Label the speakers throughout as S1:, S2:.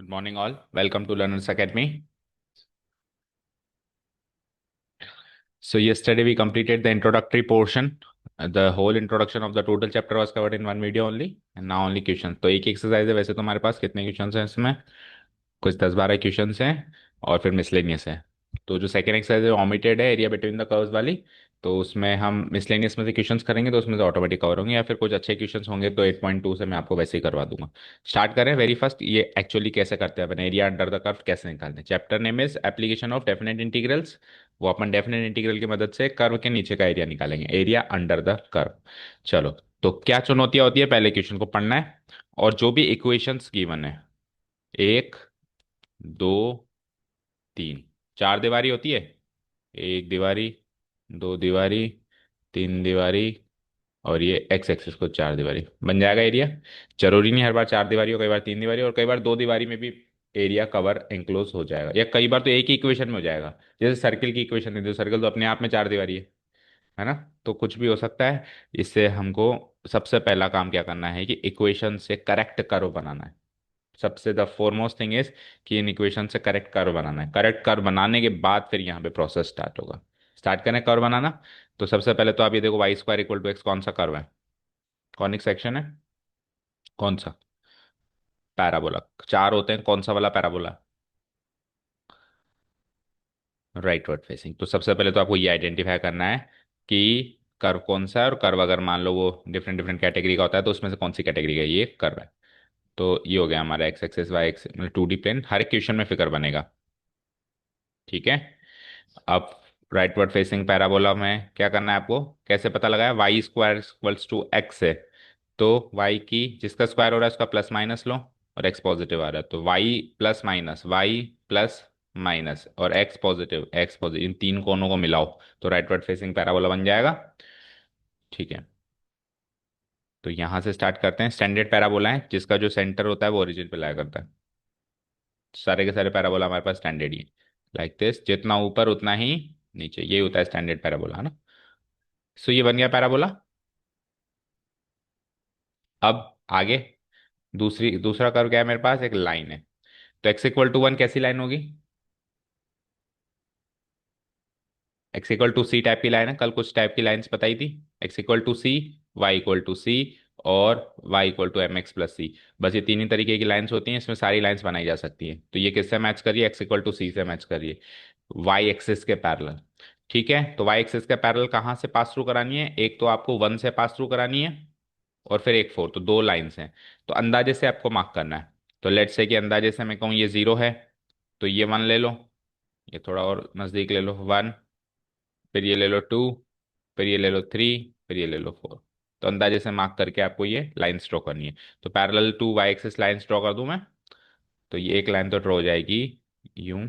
S1: Good morning, all. Welcome to Learners Academy. So, yesterday we completed the introductory portion. The whole introduction of the total chapter was covered in one video only, and now only questions. तो एक exercise है, वैसे तो हमारे पास कितने questions हैं इसमें? कुछ 10-12 क्वेश्चंस हैं और फिर मिसलेनियस है। तो जो सेकंड एक्सरसाइज है ओमिटेड है, एरिया बिटवीन द कर्व्स वाली। तो उसमें हम मिसलेनियस में से क्वेश्चंस करेंगे तो उसमें से ऑटोमेटिक कवर होंगे, या फिर कुछ अच्छे क्वेश्चंस होंगे तो 8.2 से मैं आपको वैसे ही करवा दूंगा। स्टार्ट करें। वेरी फर्स्ट, ये एक्चुअली कैसे करते हैं अपन, एरिया अंडर द कर्व कैसे निकालते हैं। Chapter name is application of definite integrals. वो अपन डेफिनेट इंटीग्रल की मदद से कर्व के नीचे का एरिया निकालेंगे, एरिया अंडर द कर्व। चलो, तो क्या चुनौतियां होती है, पहले क्वेश्चन को पढ़ना है और जो भी इक्वेशंस गिवन है, एक, दो, तीन, चार दीवारी होती है। एक दीवारी, दो दीवारी, तीन दीवारी, और ये एक्स एक्सिस को चार दीवारी बन जाएगा एरिया। जरूरी नहीं हर बार चार दीवारी हो, कई बार तीन दीवारी और कई बार दो दीवारी में भी एरिया कवर एंक्लोज हो जाएगा, या कई बार तो एक ही इक्वेशन में हो जाएगा। जैसे सर्किल की इक्वेशन है, तो सर्कल तो अपने आप में चार दीवारी है ना। तो कुछ भी हो सकता है। इससे हमको सबसे पहला काम क्या करना है कि इक्वेशन से करेक्ट कर्व बनाना है। सबसे द फोरमोस्ट थिंग इज कि इन इक्वेशन से करेक्ट कर्व बनाना है। करेक्ट कर्व बनाने के बाद फिर यहाँ पे प्रोसेस स्टार्ट होगा। स्टार्ट करें कर्व बनाना। तो सबसे पहले तो आप ये देखो, y square equal to x कौन सा कर्व है, कॉनिक सेक्शन है, कौन सा? पैराबोला। चार होते हैं, कौन सा वाला पैराबोला? Rightward facing. तो सबसे पहले तो आपको ये आइडेंटिफाई करना है कि कर्व कौन सा है, और कर्व अगर मान लो वो डिफरेंट डिफरेंट कैटेगरी का होता है तो उसमें से कौन सी कैटेगरी का ये कर्व है। तो ये हो गया हमारा एक्स एक्सेस वाई एक्स, मतलब 2D प्लेन। हर एक क्वेश्चन में फिगर बनेगा, ठीक है। अब राइटवर्ड फेसिंग पैराबोला में क्या करना है आपको, कैसे पता लगाया? Y square equals to x है, तो वाई की जिसका स्क्वायर हो रहा है उसका प्लस माइनस लो, और एक्स पॉजिटिव आ रहा है तो y plus minus, y plus minus, और एक्स पॉजिटिव, एक्स पॉजिटिव, इन तीन कोनों को मिलाओ तो राइटवर्ड फेसिंग पैराबोला बन जाएगा, ठीक है। तो यहां से स्टार्ट करते हैं। स्टैंडर्ड पैराबोला है जिसका जो सेंटर होता है वो ओरिजिन पे लाया करता है। सारे के सारे पैराबोला हमारे पास स्टैंडर्ड ही है। लाइक दिस, जितना ऊपर उतना ही नीचे, ये होता है स्टैंडर्ड पैराबोला, है ना। सो ये बन गया पैराबोला। अब आगे दूसरा कर्व क्या है मेरे पास, एक लाइन है। तो एक्स इक्वल टू वन कैसी लाइन होगी? X equal to c type की लाइन है, कल कुछ टाइप की लाइंस बताई थी। X equal to c, y equal to c, और y equal to m x plus c. बस ये तीन ही तरीके की लाइंस होती हैं, इसमें सारी लाइंस बनाई जा सकती हैं। तो ये किससे मैच करिए? एक्स इक्वल टू सी से मैच करिए, वाई एक्सिस के पैरेलल। ठीक है, तो वाई एक्सिस के पैरेलल कहाँ से पास थ्रू करानी है? एक तो आपको वन से पास थ्रू करानी है, और फिर एक फोर, तो दो लाइंस हैं। तो अंदाजे से आपको मार्क करना है। तो लेट्स से कि अंदाजे से मैं कहूँ ये जीरो है, तो ये वन ले लो, ये थोड़ा और नज़दीक ले लो, वन, फिर ये ले लो टू, फिर ये ले लो थ्री, फिर ये ले लो फोर। तो अंदाजे से मार्क करके आपको ये लाइन ड्रॉ करनी है। तो parallel to y axis line draw कर दूं मैं। तो ये एक लाइन तो ड्रॉ हो जाएगी यूं,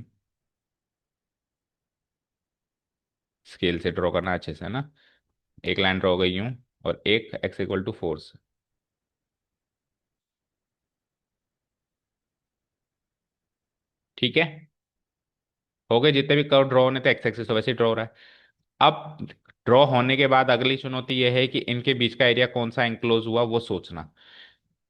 S1: स्केल से ड्रॉ करना अच्छे से, है ना। एक लाइन ड्रॉ हो गई यूं, और एक एक्स इक्वल टू फोर से, ठीक है। हो गए जितने भी कर्व ड्रॉ होने थे, एक्स एक्सिस तो वैसे ही ड्रॉ हो रहा है। अब ड्रॉ होने के बाद अगली चुनौती यह है कि इनके बीच का एरिया कौन सा एंक्लोज हुआ वो सोचना।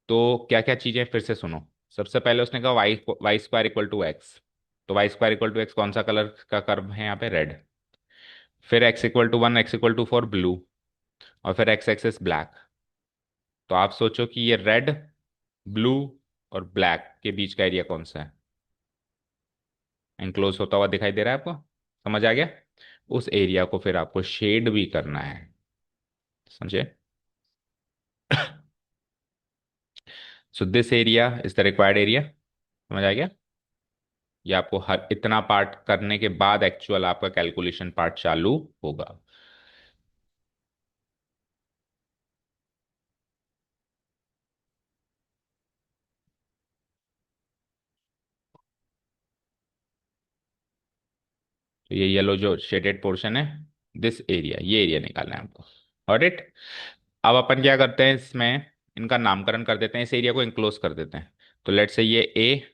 S1: तो क्या क्या चीजें फिर से सुनो। सबसे पहले उसने कहा y y square equal to x. तो y square equal to x कौन सा कलर का कर्व है यहाँ पे? रेड। फिर x equal to one, x equal to four, blue, और फिर एक्स एक्सिस ब्लैक। तो आप सोचो कि ये रेड, ब्लू और ब्लैक के बीच का एरिया कौन सा है, एंक्लोज होता हुआ दिखाई दे रहा है आपको? समझ आ गया? उस एरिया को फिर आपको शेड भी करना है, समझे। So this area is the required area. समझ आ गया? ये आपको हर इतना पार्ट करने के बाद एक्चुअल आपका कैलकुलेशन पार्ट चालू होगा। तो ये येलो जो शेडेड पोर्शन है, दिस एरिया, ये एरिया निकालना है आपको। और इट, अब अपन क्या करते हैं इसमें, इनका नामकरण कर देते हैं, इस एरिया को इनक्लोज कर देते हैं। तो लेट्स से ये A,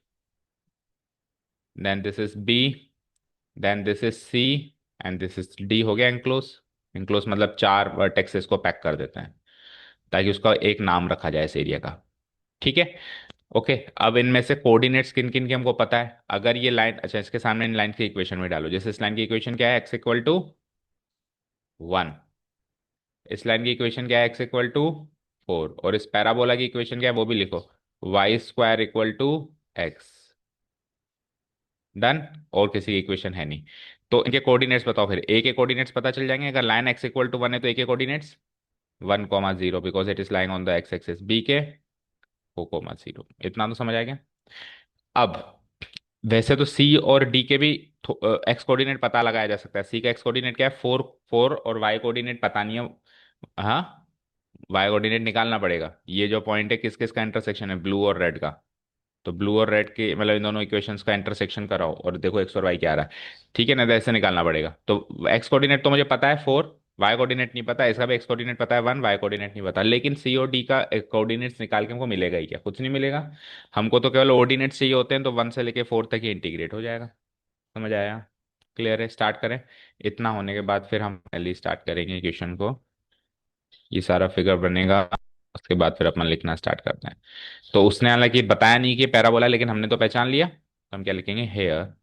S1: then this is B, then this is C, and this is D. हो गया इनक्लोज। इनक्लोज मतलब चार वर्टेक्सेस को पैक कर देते हैं ताकि उसका एक नाम रखा जाए इस एरिया का, ठीक है। ओके, अब इनमें से कोऑर्डिनेट्स किन किन के हमको पता है। अगर ये लाइन, अच्छा इसके सामने इन लाइन की इक्वेशन में डालो, जैसे इस लाइन की इक्वेशन क्या है, x = 1। इस लाइन की इक्वेशन क्या है, x = 4। और इस पैराबोला की इक्वेशन क्या है वो भी लिखो, y² = x। डन। और किसी की इक्वेशन है नहीं। तो इनके कोऑर्डिनेट्स बताओ फिर। ए के कोऑर्डिनेट्स पता चल जाएंगे, अगर लाइन x = 1 है तो ए के coordinates 1,0 because it is lying on the x axis. B के 4,0। इतना तो समझ आ गया। अब वैसे तो सी और डी के भी एक्स कोऑर्डिनेट पता लगाया जा सकता है। सी का एक्स कोऑर्डिनेट क्या है, 4 4, और वाई कोऑर्डिनेट पता नहीं है। हाँ, वाई कोऑर्डिनेट निकालना पड़ेगा। ये जो पॉइंट है किस किस का इंटरसेक्शन है, ब्लू और रेड का। तो ब्लू और रेड के मतलब इन दोनों इक्वेशंस का इंटरसेक्शन कराओ और देखो एक्स और वाई क्या आ रहा है। ठीक है ना, तो ऐसे निकालना पड़ेगा। तो एक्स कोऑर्डिनेट तो मुझे पता है 4, वाई कोऑर्डिनेट नहीं पता। इसका भी एक्स कोऑर्डिनेट पता है 1, वाई कोऑर्डिनेट नहीं पता। लेकिन सी और डी का कोऑर्डिनेट्स निकाल के हमको मिलेगा ही क्या, कुछ नहीं मिलेगा। हमको तो केवल ऑर्डिनेट्स चाहिए होते हैं, तो 1 से लेके 4 तक ही इंटीग्रेट हो जाएगा। समझ आया? क्लियर है? स्टार्ट करें। इतना होने के बाद फिर हम पहले स्टार्ट करेंगे क्वेश्चन को। ये सारा फिगर बनेगा, उसके बाद फिर अपन लिखना स्टार्ट करते हैं। तो उसने हालांकि बताया नहीं कि पैराबोला, लेकिन हमने तो पहचान लिया। तो हम क्या लिखेंगे, here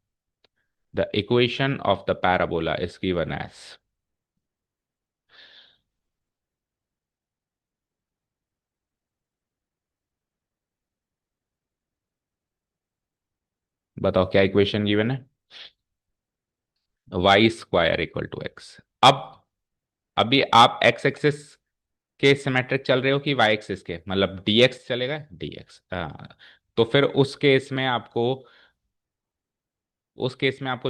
S1: the equation of the parabola is given as. बताओ क्या इक्वेशन गिवन है, y² = x। अब अभी आप एक्स एक्सिस के सिमेट्रिक चल रहे हो कि वाई एक्सिस के, मतलब dx चलेगा, dx। तो फिर उस केस में आपको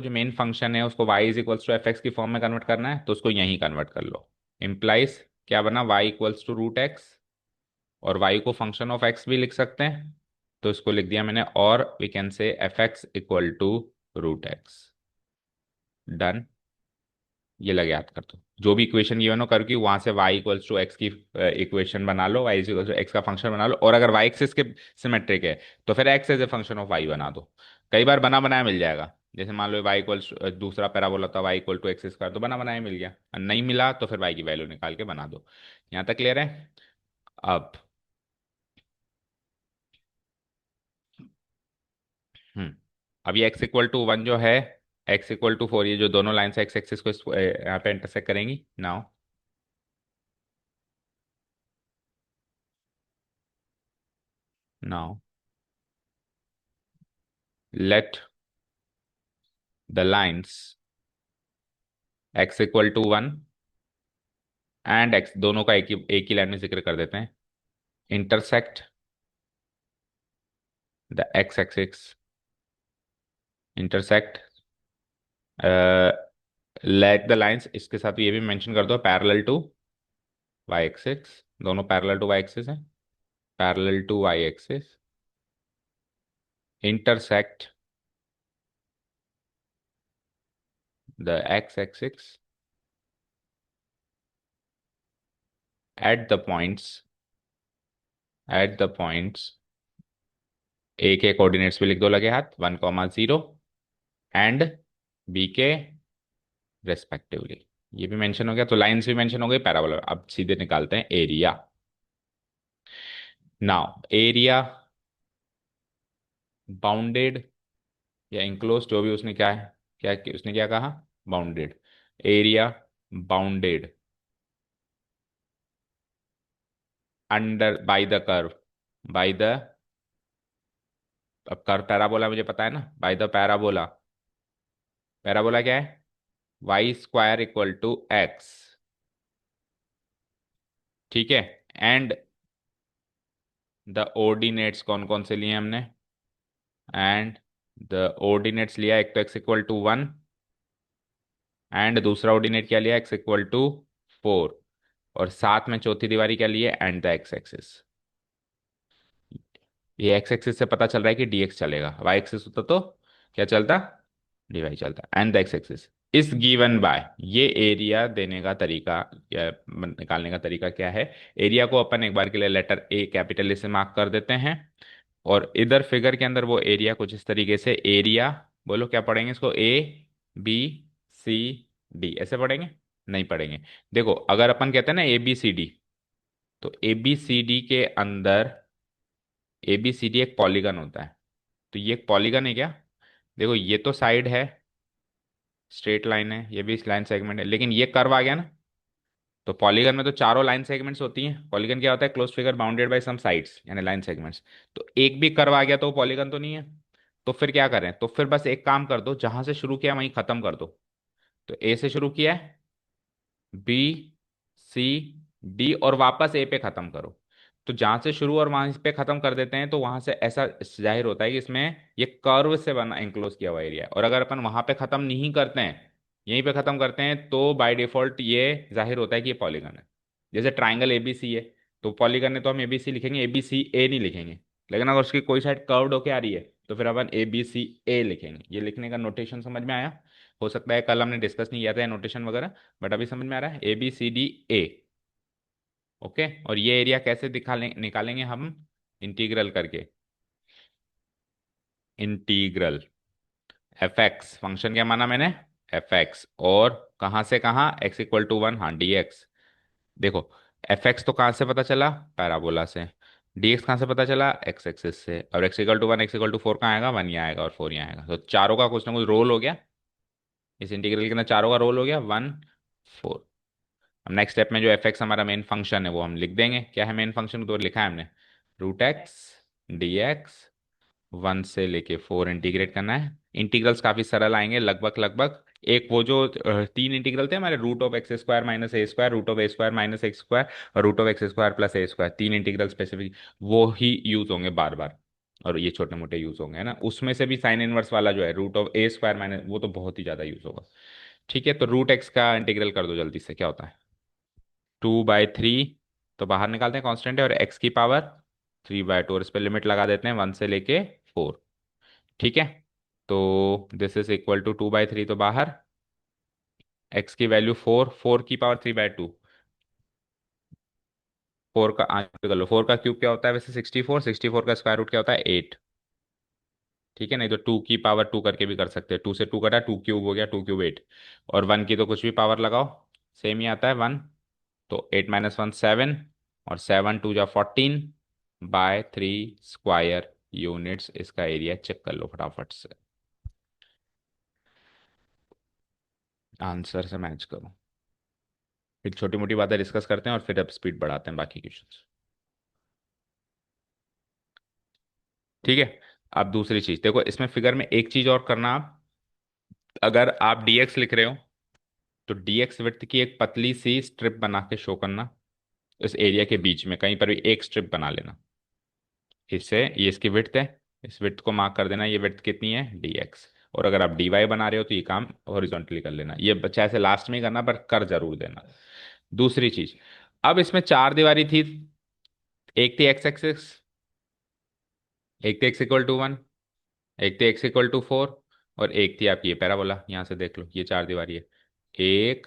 S1: जो मेन फंक्शन है उसको y = fx की फॉर्म में कन्वर्ट करना है, तो उसको यहीं कन्वर्ट कर लो। इम्प्लाइज क्या बना, y = x। और y को फंक्शन ऑफ x भी लिख सकते हैं, तो इसको लिख दिया मैंने। और we can say fx = x। Done. ये लगे याद कर, दो जो भी इक्वेशन गिवन हो करके वहां से y = x की इक्वेशन बना लो, y = x का फंक्शन बना लो। और अगर y एक्सिस के सिमेट्रिक है तो फिर x as a function of y बना दो। कई बार बना बनाया मिल जाएगा। जैसे मान लो दूसरा पैराबोला था y = x², तो बना बनाया मिल गया। और नहीं मिला तो फिर y की वैल्यू निकाल के बना दो। यहाँ तक क्लियर है? अब अब ये x = 1 जो है, x = 4, ये जो दोनों लाइन से x एक्सिस को यहाँ पे इंटरसेक्ट करेंगी। Now now let the lines x = 1 and x, दोनों का एक ही लाइन में जिक्र कर देते हैं, intersect the x axis, intersect let the lines, इसके साथ ये भी मेंशन कर दो, पैरेलल टू y एक्सिस। दोनों पैरेलल टू y एक्सिस है, parallel to y axis, intersect the x axis at the points, at the points. A के coordinates भी लिख दो लगे हाथ, 1,0 एंड बी के रेस्पेक्टिवली। ये भी मेंशन हो गया, तो लाइंस भी मेंशन हो गई, पैराबोला। अब सीधे निकालते हैं एरिया। नाउ एरिया बाउंडेड या इंक्लोज, जो भी उसने क्या है, उसने क्या कहा, bounded. Area bounded under by the curve, by the, अब कर्व पैराबोला मुझे पता है ना, बाय द पैराबोला। पैराबोला क्या है, y² = x। ठीक है। एंड द ऑर्डिनेट्स कौन कौन से लिए हमने, एंड द ऑर्डिनेट्स लिया, एक तो x = 1 एंड दूसरा ऑर्डिनेट क्या लिया, x = 4। और साथ में चौथी दीवारी क्या लिए, एंड द x एक्सिस। ये x एक्सिस से पता चल रहा है कि dx चलेगा, y एक्सिस होता तो क्या चलता, dy चलता। एंड द x एक्सिस इस गिवन बाय, ये एरिया देने का तरीका या निकालने का तरीका क्या है। एरिया को अपन एक बार के लिए लेटर ए, कैपिटल ए से मार्क कर देते हैं। और इधर फिगर के अंदर वो एरिया कुछ इस तरीके से, एरिया बोलो क्या पढ़ेंगे इसको, ABCD ऐसे पढ़ेंगे, नहीं पढ़ेंगे। देखो अगर अपन कहते हैं ना ABCD, तो ABCD के अंदर ए बी सी डी एक पॉलीगन होता है। तो ये एक पॉलीगन है क्या? देखो ये तो साइड है, स्ट्रेट लाइन है, ये भी लाइन सेगमेंट है, लेकिन ये कर्व आ गया ना। तो पॉलीगन में तो चारों लाइन सेगमेंट्स होती हैं। पॉलीगन क्या होता है? Close figure bounded by some sides, यानी लाइन सेगमेंट्स। तो एक भी कर्व आ गया तो वो पॉलीगन तो नहीं है। तो फिर क्या करें? तो फिर बस एक काम कर दो, जहां से शुरू किया वहीं खत्म कर दो। तो ए से शुरू किया है, बी, सी, डी, और वापस ए पे खत्म करो। तो जहां से शुरू और वहां पे खत्म कर देते हैं तो वहां से ऐसा जाहिर होता है कि इसमें ये कर्व से बना इंक्लोज किया हुआ एरिया है। और अगर अपन वहां पे खत्म नहीं करते हैं, यहीं पे खत्म करते हैं, तो बाय डिफॉल्ट ये जाहिर होता है कि ये पॉलीगन है। जैसे ट्राइंगल एबीसी है, तो पॉलीगन है तो हम एबीसी लिखेंगे, एबीसी ए नहीं लिखेंगे। लेकिन अगर उसकी कोई साइड कर्व्ड होके आ रही है तो फिर अपन ए बी सी ए लिखेंगे। ये लिखने का नोटेशन समझ में आया? हो सकता है कल हमने डिस्कस नहीं किया था नोटेशन वगैरह, बट अभी समझ में आ रहा है। A B C D A. Okay, और ये एरिया कैसे निकालेंगे हम? इंटीग्रल करके। इंटीग्रल एफ एक्स, फंक्शन क्या माना मैंने? एफ एक्स, और कहाँ से कहाँ? एक्स इक्वल टू वन, हाँ डी एक्स। देखो, एफ एक्स तो कहाँ से पता चला? पैराबोला से। डी एक्स कहाँ से पता चला? एक्स एक्सिस से। और x equal to one, x equal to four कहाँ आएगा? वन यहाँ आएगा और फोर यहाँ आएगा। तो चारों का कुछ ना कुछ रोल हो गया। इस इंटीग्रल के अंदर चारों का रोल हो गया, वन, फोर। अब नेक्स्ट स्टेप में जो एफ एक्स हमारा मेन फंक्शन है वो हम लिख देंगे। क्या है मेन फंक्शन? तो लिखा है हमने, root x d x, one से लेके फोर इंटीग्रेट करना है। इंटीग्रल्स काफी सरल आएंगे, लगभग लगभग। एक वो जो तीन इंटीग्रल थे हमारे, root of x square minus a square, root of a square minus x square, और root of x square plus a square, तीन इंटीग्रल स्पेसिफिक, वो ही यूज होंगे बार बार। और ये छोटे मोटे यूज होंगे, है ना। उसमें से भी साइन इनवर्स वाला जो है, root of a square minus, वो तो बहुत ही ज्यादा यूज होगा। ठीक है, तो रूट एक्स का इंटीग्रल कर दो जल्दी से, क्या होता है? 2/3। तो बाहर निकालते हैं, कांस्टेंट है, और एक्स की पावर 3/2, और इस पर लिमिट लगा देते हैं वन से लेके फोर। ठीक है, तो दिस इज इक्वल टू 2/3, तो बाहर एक्स की वैल्यू फोर, फोर की पावर 3/2। फोर का आंसर कर लो, फोर का क्यूब क्या होता है वैसे? 64, 64 का स्क्वायर रूट क्या होता है? 8। ठीक है, नहीं तो टू की पावर टू करके भी कर सकते हैं। टू से टू कटा, टू क्यूब हो गया, टू क्यूब 8। और वन की तो कुछ भी पावर लगाओ, सेम ही आता है, वन। तो 8 - 1 7, और 7 × 2 = 14 बाय 3 स्क्वायर यूनिट्स। इसका एरिया चेक कर लो फटाफट से, आंसर से मैच करो। फिर छोटी मोटी बातें डिस्कस करते हैं और फिर अब स्पीड बढ़ाते हैं बाकी क्वेश्चन। ठीक है, अब दूसरी चीज देखो, इसमें फिगर में एक चीज और करना आप। अगर आप dx लिख रहे हो तो dx विड्थ की एक पतली सी स्ट्रिप बना के शो करना। इस एरिया के बीच में कहीं पर भी एक स्ट्रिप बना लेना। इससे ये इसकी विड्थ है, इस विड्थ को मार्क कर देना, ये विड्थ कितनी है? dx। और अगर आप dy बना रहे हो तो ये काम हॉरिजॉन्टली कर लेना। ये बच्चा ऐसे लास्ट में ही करना, पर कर जरूर देना। दूसरी चीज, अब इसमें चार दीवारी थी। एक थी एक्स एक्सिस, एक थी एक्स इक्वल टू वन, एक थी एक्स इक्वल टू फोर, और एक थी आपकी ये पैराबोला। यहाँ से देख लो, ये चार दीवारी है। एक,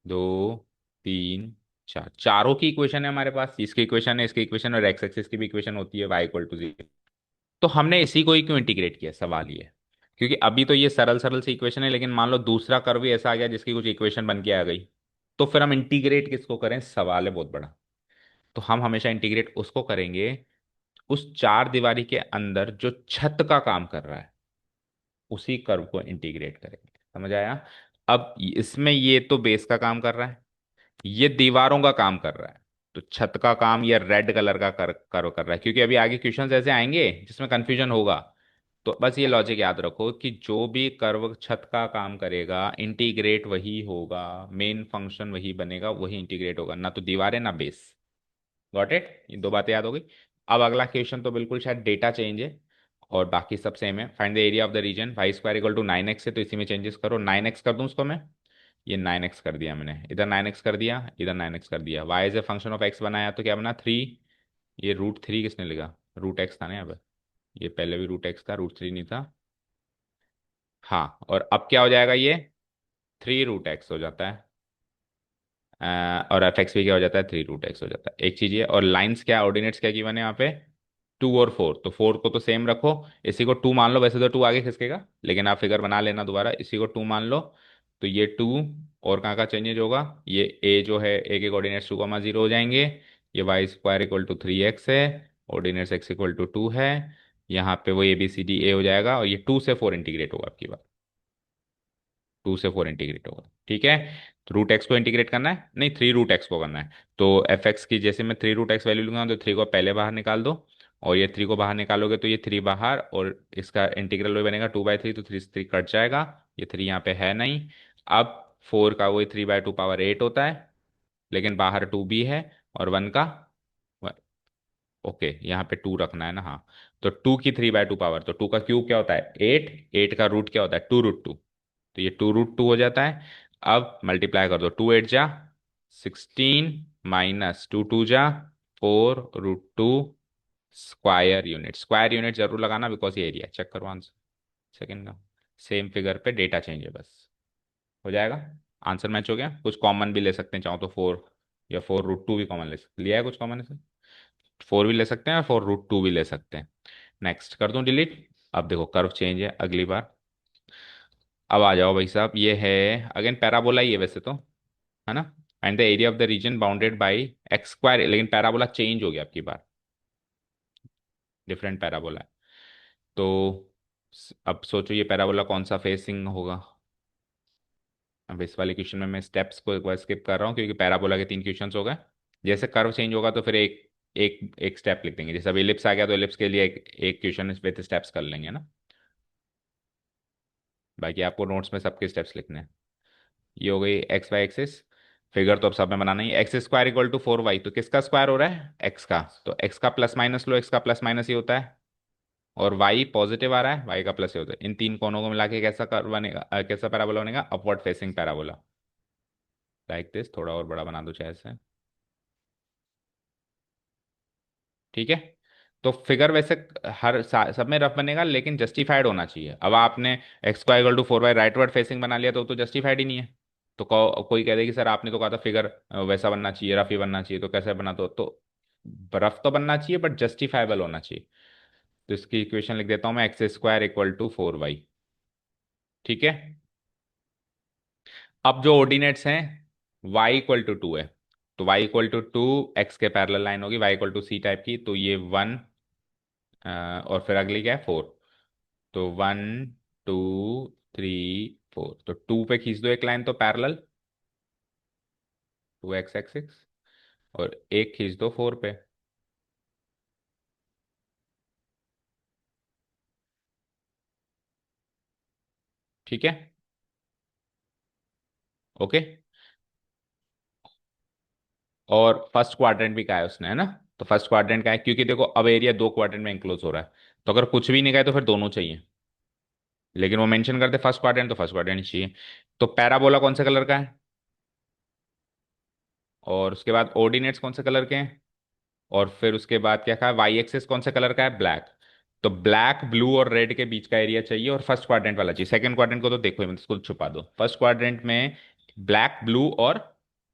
S1: दो, तीन, चार, चारों की इक्वेशन है हमारे पास। इसकी इक्वेशन है, इसकी इक्वेशन, और एक्स एक्सिस की भी इक्वेशन होती है, y इक्वल टू 0। तो हमने इसी को ही क्यों इंटीग्रेट किया? सवाल ये है। क्योंकि अभी तो ये सरल सरल सी इक्वेशन है, लेकिन मान लो दूसरा कर्व भी ऐसा आ गया जिसकी कुछ इक्वेशन बन के आ गई, तो फिर हम इंटीग्रेट किसको करें? सवाल है बहुत बड़ा। तो हम हमेशा इंटीग्रेट उसको करेंगे, उस चार दीवारी के अंदर जो छत का काम कर रहा है, उसी कर्व को इंटीग्रेट करेंगे। समझ आया? अब इसमें ये तो बेस का काम कर रहा है, ये दीवारों का काम कर रहा है। तो छत का काम ये रेड कलर का कर्व कर रहा है, क्योंकि अभी आगे क्वेश्चंस ऐसे आएंगे जिसमें कंफ्यूजन होगा। तो बस ये लॉजिक याद रखो कि जो भी कर्व छत का काम करेगा, इंटीग्रेट वही होगा, मेन फंक्शन वही बनेगा, वही इंटीग्रेट होगा, ना तो दीवारें ना बेस। Got it? ये दो बातें याद हो गई। अब अगला क्वेश्चन तो बिल्कुल शायद डेटा चेंज है, और बाकी सब सेम है। Find the area of the region, y² = 9x है, तो इसी में चेंजेस करो। 9x कर दूं उसको मैं? ये 9x कर दिया मैंने, इधर 9x कर दिया, इधर 9x कर दिया। y as a function of x बनाया तो क्या बना? 3। ये √3 किसने लिखा? रूट एक्स था ना यहाँ पे। ये पहले भी रूट एक्स था, √3 नहीं था। हाँ, और अब क्या हो जाएगा ये? 3 √x हो जाता है। और एफ एक्स भी क्या हो जाता है? 3 √x हो जाता है। एक चीज ये, और लाइंस क्या, ऑर्डिनेट्स क्या गिवन है यहाँ पे? 2 और 4। तो 4 को तो सेम रखो, इसी को 2 मान लो। वैसे तो 2 आगे खिसकेगा, लेकिन आप फिगर बना लेना दोबारा, इसी को 2 मान लो। तो ये 2, और कहाँ का चेंजेज होगा? ये a जो है, a के कोऑर्डिनेट्स 2, 0 हो जाएंगे। ये y² = 3x है, ऑर्डिनेट्स x इक्वल टू 2 है। यहाँ पे वो ABCD A हो जाएगा और ये 2 से 4 इंटीग्रेट होगा आपकी बात। 2 से 4 इंटीग्रेट होगा, ठीक है। तो रूट एक्स को इंटीग्रेट करना है, नहीं 3 रूट एक्स को करना है। तो एफ एक्स की जैसे मैं 3 रूट एक्स वैल्यू लूंगा तो 3 को पहले बाहर निकाल दो, और ये 3 को बाहर निकालोगे तो ये 3 बाहर, और इसका इंटीग्रल वही बनेगा 2/3, तो 3 कट जाएगा। ये 3 यहाँ पे है नहीं। अब 4 का वही 3/2 = 8 होता है, लेकिन बाहर 2 भी है, और 1 का, ओके यहाँ पे 2 रखना है ना, हाँ। तो 2 की 3/2 पावर, तो 2 का क्यूब क्या होता है 8, 8 का रूट क्या होता है 2√2, तो ये 2√2 हो जाता है। अब मल्टीप्लाई कर दो, 2 8 जा 16 माइनस 2 2 जा 4√2 स्क्वायर यूनिट। स्क्वायर यूनिट जरूर लगाना, बिकॉज ये एरिया चेक करो आंसर सेकंड का। सेम फिगर पे डेटा चेंज है बस, हो जाएगा। आंसर मैच हो गया। कुछ कॉमन भी ले सकते हैं चाहो तो 4, या 4√2 भी कॉमन ले सकते, लिया है कुछ कॉमन है, 4 भी ले सकते हैं और 4√2 भी ले सकते हैं। नेक्स्ट कर दूं डिलीट। अब देखो कर्व चेंज है अगली बार। अब आ जाओ भाई साहब, ये है अगेन पैराबोला ही है वैसे तो, है ना। And the area of the reason bounded by x², लेकिन पैराबोला चेंज हो गया आपकी बार, डिफरेंट पैराबोला है। तो अब सोचो ये पैराबोला कौन सा फेसिंग होगा। अब इस वाले क्वेश्चन में मैं स्टेप्स को एक बार स्किप कर रहा हूँ, क्योंकि पैराबोला के 3 क्वेश्चंस हो गए। जैसे कर्व चेंज होगा तो फिर एक एक एक स्टेप लिख देंगे। जैसे अब इलिप्स आ गया तो इलिप्स के लिए एक क्वेश्चन विद स्टेप्स कर लेंगे ना। बाकी आपको नोट्स में सबके स्टेप्स लिखने हैं। ये हो गई एक्स वाई एक्सिस। फिगर तो अब सब में बनाना ही, x² = 4y, तो किसका स्क्वायर हो रहा है x का, तो x का प्लस माइनस लो, x का प्लस माइनस ही होता है, और y पॉजिटिव आ रहा है, y का प्लस ही होता है। इन तीन कोनों को मिला के कैसा कर्व बनेगा, कैसा पैराबोला बनेगा, upward facing parabola, like this. थोड़ा और बड़ा बना दो चाहे से, ठीक है। तो फिगर वैसे सब में रफ बनेगा, लेकिन जस्टिफाइड होना चाहिए। अब आपने x² = 4y राइटवर्ड फेसिंग बना लिया तो जस्टिफाइड ही नहीं है। तो कोई कह दे कि सर आपने तो कहा था फिगर वैसा बनना चाहिए, रफ ही बनना चाहिए, तो कैसे बना, तो रफ तो बनना चाहिए बट जस्टिफाइबल होना चाहिए। तो इसकी इक्वेशन लिख देता हूं मैं, x² = 4y, ठीक है। अब जो ऑर्डिनेट्स हैं, y = 2 है, तो y = 2, x के पैरेलल लाइन होगी, y = c टाइप की, तो ये 1, और फिर अगली क्या है 4, तो 1 2 3 4, तो 2 पे खींच दो एक लाइन तो पैरेलल, 2x एक्सिस, और एक खींच दो 4 पे, ठीक है, ओके। और फर्स्ट क्वाड्रेंट भी कहा है उसने, है ना। तो फर्स्ट क्वाड्रेंट का है, क्योंकि देखो अब एरिया 2 क्वाड्रेंट में इंक्लोज हो रहा है, तो अगर कुछ भी नहीं कहे तो फिर दोनों चाहिए, लेकिन वो मेंशन करते फर्स्ट क्वाड्रेंट, तो फर्स्ट क्वाड्रेंट चाहिए। तो पैराबोला कौन से कलर का है, और उसके बाद ऑर्डिनेट्स कौन से कलर के हैं, और फिर उसके बाद क्या कहा, वाई एक्सिस कौन से कलर का है, ब्लैक। तो ब्लैक ब्लू और रेड के बीच का एरिया चाहिए, और फर्स्ट क्वाड्रेंट वाला चाहिए। सेकंड क्वाड्रेंट को तो देखो ही मत, इसको छुपा दो। फर्स्ट क्वाड्रेंट में ब्लैक ब्लू और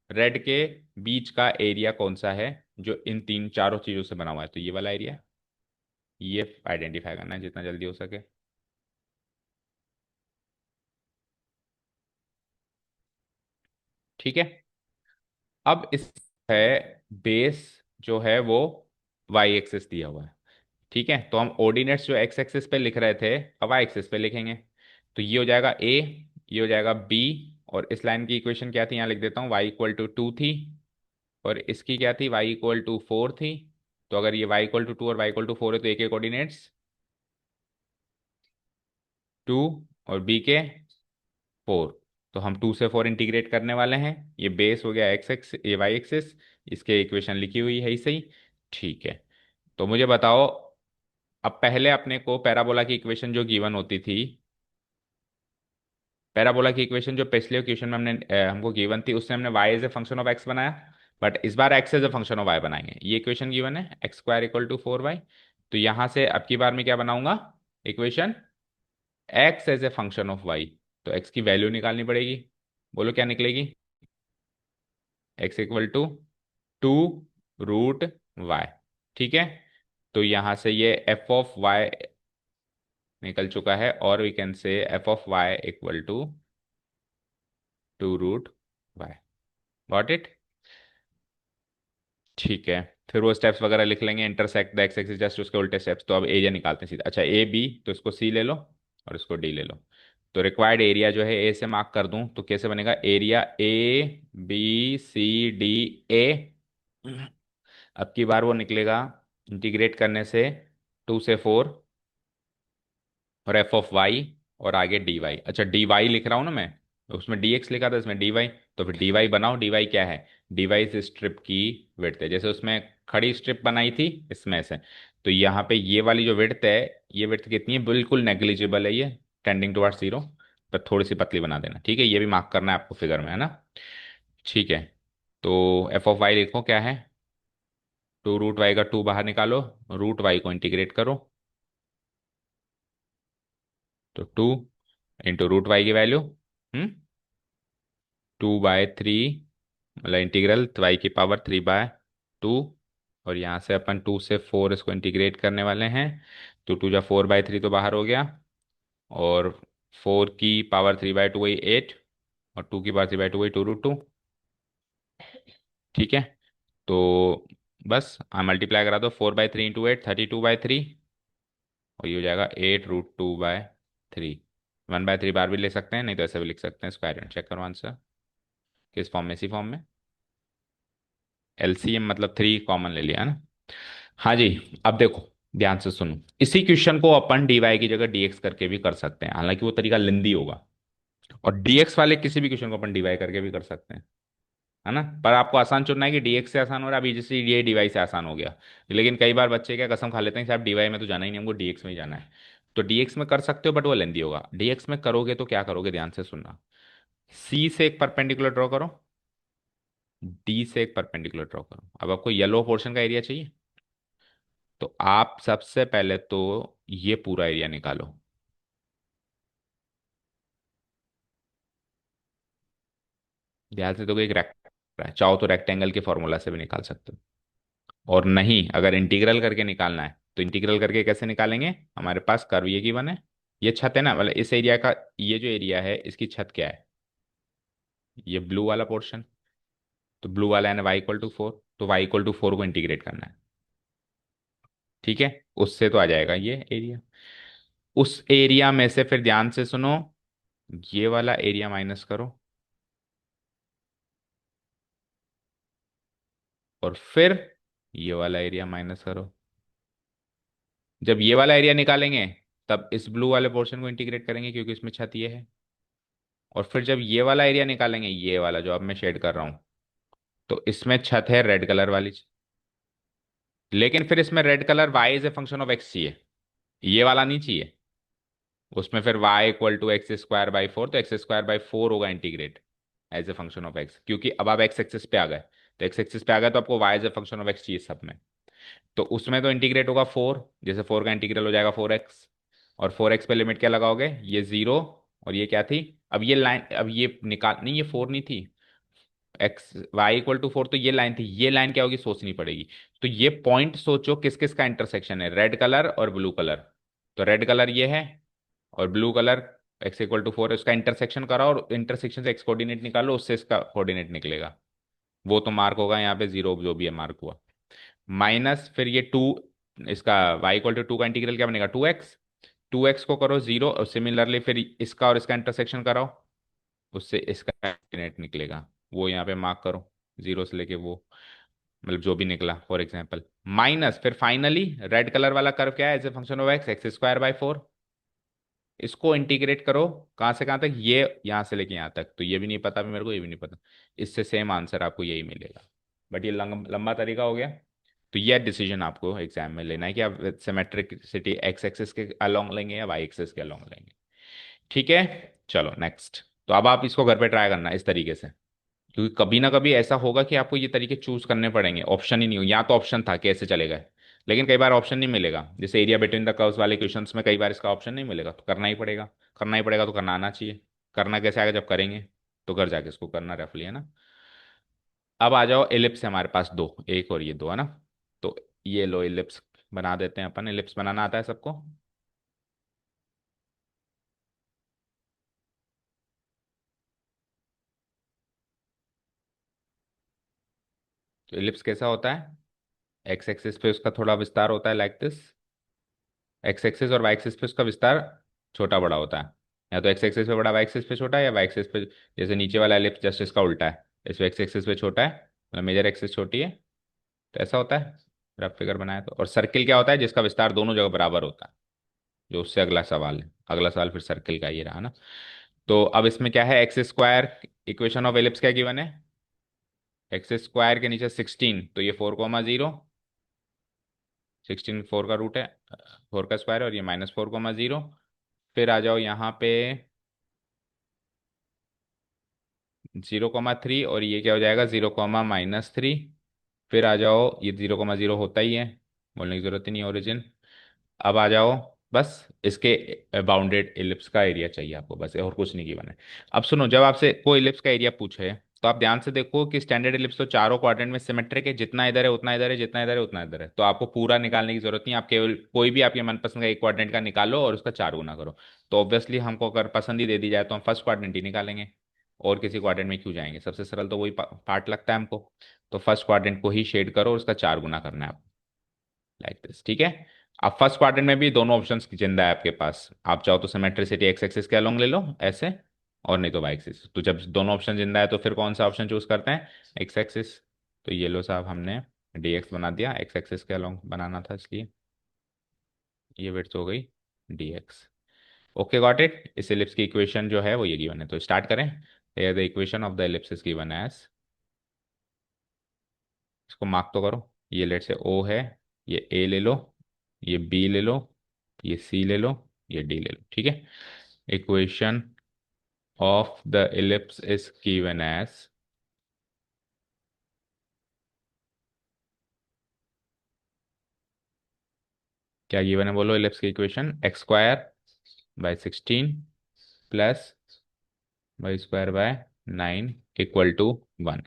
S1: रेड के बीच का एरिया कौन सा है, जो इन तीन चारों चीजों से बना हुआ है, तो ये वाला एरिया, ये आइडेंटिफाई करना है जितना जल्दी हो सके, ठीक है। अब इस है बेस जो है वो वाई एक्सिस दिया हुआ है, ठीक है। तो हम ऑर्डिनेट्स जो एक्स एक्सिस पे लिख रहे थे, अब वाई एक्सिस पे लिखेंगे। तो ये हो जाएगा ए, ये हो जाएगा बी, और इस लाइन की इक्वेशन क्या थी, यहाँ लिख देता हूँ, y = 2 थी, और इसकी क्या थी, y = 4 थी। तो अगर ये y = 2 और y = 4 है, तो एक एक कोऑर्डिनेट्स 2 और बी के 4। तो हम 2 से 4 इंटीग्रेट करने वाले हैं। ये बेस हो गया एक्स एक्स, ये वाई एक्सिस, इसके इक्वेशन लिखी हुई है इसे ही, ठीक है। तो मुझे बताओ, अब पहले अपने को पैराबोला की इक्वेशन जो गिवन होती थी, पैराबोला की इक्वेशन जो पिछले क्वेश्चन में हमने हमको गिवन थी, उससे हमने y as a function of x बनाया, बट इस बार x as a function of y बनाएंगे। ये इक्वेशन गिवन है, x² = 4y। तो यहां से अब की बार में क्या बनाऊंगा equation, x as a function of y। तो x की वैल्यू निकालनी पड़ेगी, बोलो क्या निकलेगी, x = 2√y, ठीक है। तो यहां से ये f(y) निकल चुका है, और वी कैन से f(y) = 2√y, गॉट इट, ठीक है। फिर वो स्टेप्स वगैरह लिख लेंगे, intersect the x axis just उसके उल्टे स्टेप्स। तो अब एरिया निकालते हैं सीधा। अच्छा ए बी, तो इसको सी ले लो और इसको डी ले लो। तो रिक्वायर्ड एरिया जो है ए से मार्क कर दूं तो कैसे बनेगा, area A B C D A. अब की बार वो निकलेगा इंटीग्रेट करने से 2 से 4 और एफ ऑफ वाई और आगे डी वाई। अच्छा डी वाई लिख रहा हूँ ना मैं, उसमें डी एक्स लिखा था, इसमें डी वाई। तो फिर डी वाई बनाओ, डी वाई क्या है, डी वाई इस स्ट्रिप की विड्थ है, जैसे उसमें खड़ी स्ट्रिप बनाई थी इसमें से। तो यहाँ पे ये वाली जो विड्थ है, ये विड्थ कितनी है, बिल्कुल नेग्लिजिबल है ये, टेंडिंग टुवर्ड्स 0। पर थोड़ी सी पतली बना देना, ठीक है, ये भी मार्क करना है आपको फिगर में, है ना। ठीक है, तो एफ ऑफ वाई लिखो क्या है, 2 रूट वाई का 2 बाहर निकालो, रूट वाई को इंटीग्रेट करो। तो 2 इंटू रूट वाई की वैल्यू 2/3, मतलब इंटीग्रल वाई की पावर 3/2। और यहाँ से अपन 2 से 4 इसको इंटीग्रेट करने वाले हैं। तो 2 जा 4/3 तो बाहर हो गया। और 4 की पावर 3/2 वही 8, और 2 की पावर 3/2 वही 2√2। ठीक है, तो बस मल्टीप्लाई करा दो, 4/3 × 8 32/3, और ये हो जाएगा 8√2/3। 1/3 बार भी ले सकते हैं, नहीं तो ऐसे भी लिख सकते हैं, स्क्वायर चेक करो आंसर किस फॉर्म में, इसी फॉर्म में। एलसीएम मतलब 3 कॉमन ले लिया, है ना। हाँ जी। अब देखो, ध्यान से सुनो, इसी क्वेश्चन को अपन डीवाई की जगह डीएक्स करके भी कर सकते हैं, हालांकि वो तरीका लेंदी होगा। और डीएक्स वाले किसी भी क्वेश्चन को अपन डीवाई करके भी कर सकते हैं, है ना। पर आपको आसान चुनना है कि डीएक्स से आसान हो रहा है, अभी जैसे ये डीवाई से आसान हो गया। लेकिन कई बार बच्चे क्या कसम खा लेते हैं कि साहब डीवाई में तो जाना ही नहीं, हमको डीएक्स में ही जाना है। तो डीएक्स में कर सकते हो, बट वो लेंदी होगा। डीएक्स में करोगे तो क्या करोगे, ध्यान से सुनना। सी से एक परपेंडिकुलर ड्रॉ करो, डी से एक परपेंडिकुलर ड्रॉ करो। अब आपको येलो पोर्शन का एरिया चाहिए, तो आप सबसे पहले तो ये पूरा एरिया निकालो। ध्यान से, तो एक रेक्टेंगल है, चाहो तो रेक्टेंगल के फॉर्मूला से भी निकाल सकते हो। और नहीं, अगर इंटीग्रल करके निकालना है तो इंटीग्रल करके कैसे निकालेंगे, हमारे पास कर्व ये गिवन है, ये छत है ना, मतलब इस एरिया का, ये जो एरिया है इसकी छत क्या है, ये ब्लू वाला पोर्शन। तो ब्लू वाला है ना y = 4, तो y = 4 को इंटीग्रेट करना है। ठीक है, उससे तो आ जाएगा ये एरिया। उस एरिया में से फिर ध्यान से सुनो, ये वाला एरिया माइनस करो, और फिर ये वाला एरिया माइनस करो। जब ये वाला एरिया निकालेंगे तब इस ब्लू वाले पोर्शन को इंटीग्रेट करेंगे, क्योंकि इसमें छत ये है। और फिर जब ये वाला एरिया निकालेंगे, ये वाला जो अब मैं शेड कर रहा हूं, तो इसमें छत है रेड कलर वाली। लेकिन फिर इसमें red colour y is a function of x चाहिए, ये वाला नहीं चाहिए। उसमें फिर y = x² / 4, तो x² / 4 होगा integrate as a function of x, क्योंकि अब आप x एक्सिस पे आ गए। तो x एक्सिस पे आ गए तो आपको y as a function of x चाहिए सब में। तो उसमें तो इंटीग्रेट होगा 4, जैसे 4 का इंटीग्रल हो जाएगा 4x। और 4x पे लिमिट क्या लगाओगे, ये 0। और ये क्या थी, अब ये लाइन, अब ये निकाल नहीं, ये 4 नहीं थी, y = 4, तो ये लाइन थी, ये लाइन क्या होगी सोचनी पड़ेगी। तो ये पॉइंट सोचो किस किस का इंटरसेक्शन है, रेड कलर और ब्लू कलर। तो रेड कलर ये है, और ब्लू कलर x = 4 है, उसका इंटरसेक्शन कराओ और इंटरसेक्शन से x कोऑर्डिनेट निकालो, उससे इसका कोऑर्डिनेट निकलेगा। वो तो मार्क होगा यहाँ पे 0, जो भी है मार्क हुआ। माइनस फिर ये 2, इसका y = 2 का इंटीग्रल क्या बनेगा, 2x को करो 0, और सिमिलरली फिर इसका और इसका इंटरसेक्शन कराओ, उससे इसका कोऑर्डिनेट निकलेगा। वो यहाँ पे मार्क करो, 0 से लेके वो, मतलब जो भी निकला फॉर एग्जाम्पल। माइनस फिर फाइनली रेड कलर वाला कर्व क्या है, as a function of x² / 4। इसको इंटीग्रेट करो, कहाँ से कहाँ तक, ये यहाँ से लेके यहाँ तक। तो ये भी नहीं पता मेरे को, ये भी नहीं पता, इससे सेम आंसर आपको यही मिलेगा। बट ये लंबा तरीका हो गया। तो ये डिसीजन आपको एग्जाम में लेना है कि आप सिमेट्रिसिटी एक्स एक्सिस के अलोंग लेंगे या वाई एक्सिस के अलोंग लेंगे। ठीक है, चलो नेक्स्ट। तो अब आप इसको घर पे ट्राई करना इस तरीके से, क्योंकि कभी ना कभी ऐसा होगा कि आपको ये तरीके चूज करने पड़ेंगे, ऑप्शन ही नहीं हो। यहाँ तो ऑप्शन था कैसे चलेगा, लेकिन कई बार ऑप्शन नहीं मिलेगा, जैसे एरिया बिटवीन द कर्व्स वाले क्वेश्चंस में कई बार इसका ऑप्शन नहीं मिलेगा, तो करना ही पड़ेगा। करना ही पड़ेगा तो करना आना चाहिए। करना कैसे आएगा, जब करेंगे तो घर जाके इसको करना रफली, है ना। अब आ जाओ, एलिप्स है हमारे पास दो, एक और ये दो, है ना। तो ये लो एलिप्स बना देते हैं अपन, एलिप्स बनाना आता है सबको। तो एलिप्स कैसा होता है, एक्स एक्सिस पे उसका थोड़ा विस्तार होता है लाइक दिस, एक्स एक्सिस और वाई एक्सिस पे उसका विस्तार छोटा बड़ा होता है। या तो एक्स एक्सिस पे बड़ा वाई एक्सिस पे छोटा है, या वाई एक्सिस पे, जैसे नीचे वाला एलिप्स जस्ट इसका उल्टा है, इस एक्स एक्सिस पे छोटा है, मतलब मेजर एक्सिस छोटी है, तो ऐसा होता है रफ फिगर बनाया तो। और सर्किल क्या होता है, जिसका विस्तार दोनों जगह बराबर होता है, जो उससे अगला सवाल है, अगला सवाल फिर सर्किल का ये रहा ना। तो अब इसमें क्या है, x square, equation of ellipse क्या गिवन है, एक्स स्क्वायर के नीचे 16, तो ये 4,0, 16 4 का रूट है, 4 का स्क्वायर, और ये -4,0। फिर आ जाओ यहाँ पे 0,3, और ये क्या हो जाएगा 0,-3। फिर आ जाओ, ये 0,0 होता ही है, बोलने की जरूरत ही नहीं ओरिजिन। अब आ जाओ, बस इसके बाउंडेड इलिप्स का एरिया चाहिए आपको, बस और कुछ नहीं गिवन है। अब सुनो, जब आपसे कोई इलिप्स का एरिया पूछे, तो आप ध्यान से देखो कि स्टैंडर्ड इलिप्स तो चारों क्वाड्रेंट में सिमेट्रिक है, जितना इधर है उतना इधर है, जितना इधर है उतना इधर है, तो आपको पूरा निकालने की जरूरत नहीं, आप केवल कोई भी आपके मनपसंद का एक क्वाड्रेंट का निकालो और उसका 4 गुना करो। तो ऑब्वियसली हमको अगर पसंद ही दे दी जाए तो हम फर्स्ट क्वाड्रेंट ही निकालेंगे, और किसी क्वाड्रेंट में क्यों जाएंगे, सबसे सरल तो वही पार्ट लगता है हमको। तो फर्स्ट क्वाड्रेंट को ही शेड करो और उसका 4 गुना करना है, लाइक दिस, ठीक है। अब फर्स्ट क्वाड्रेंट में भी दोनों ऑप्शंस जिंदा है आपके पास, आप चाहो तो सिमेट्रिसिटी एक्स एक्सिस के अलोंग ले लो ऐसे, और नहीं तो वाई एक्सिस। तो जब दोनों ऑप्शन जिंदा है तो फिर कौन सा ऑप्शन चूज करते हैं, एक्स एक्सिस। तो ये लो साहब, हमने डी एक्स बना दिया, एक्स एक्सिस के अलोंग बनाना था इसलिए, ये विड्थ हो गई d x. Okay got it. इस एलिप्स की इक्वेशन जो है वो ये गिवन है, तो स्टार्ट करें। The equation of the ellipse is given as, इसको मार्क तो करो, ये लेट से ओ है, ये ए ले लो, ये बी ले लो, ये सी ले लो, ये डी ले लो, ठीक है। Equation of the ellipse is given as, क्या गिवन है बोलो, इलिप्स की equation x² / 16 plus y² / 9 equal to 1।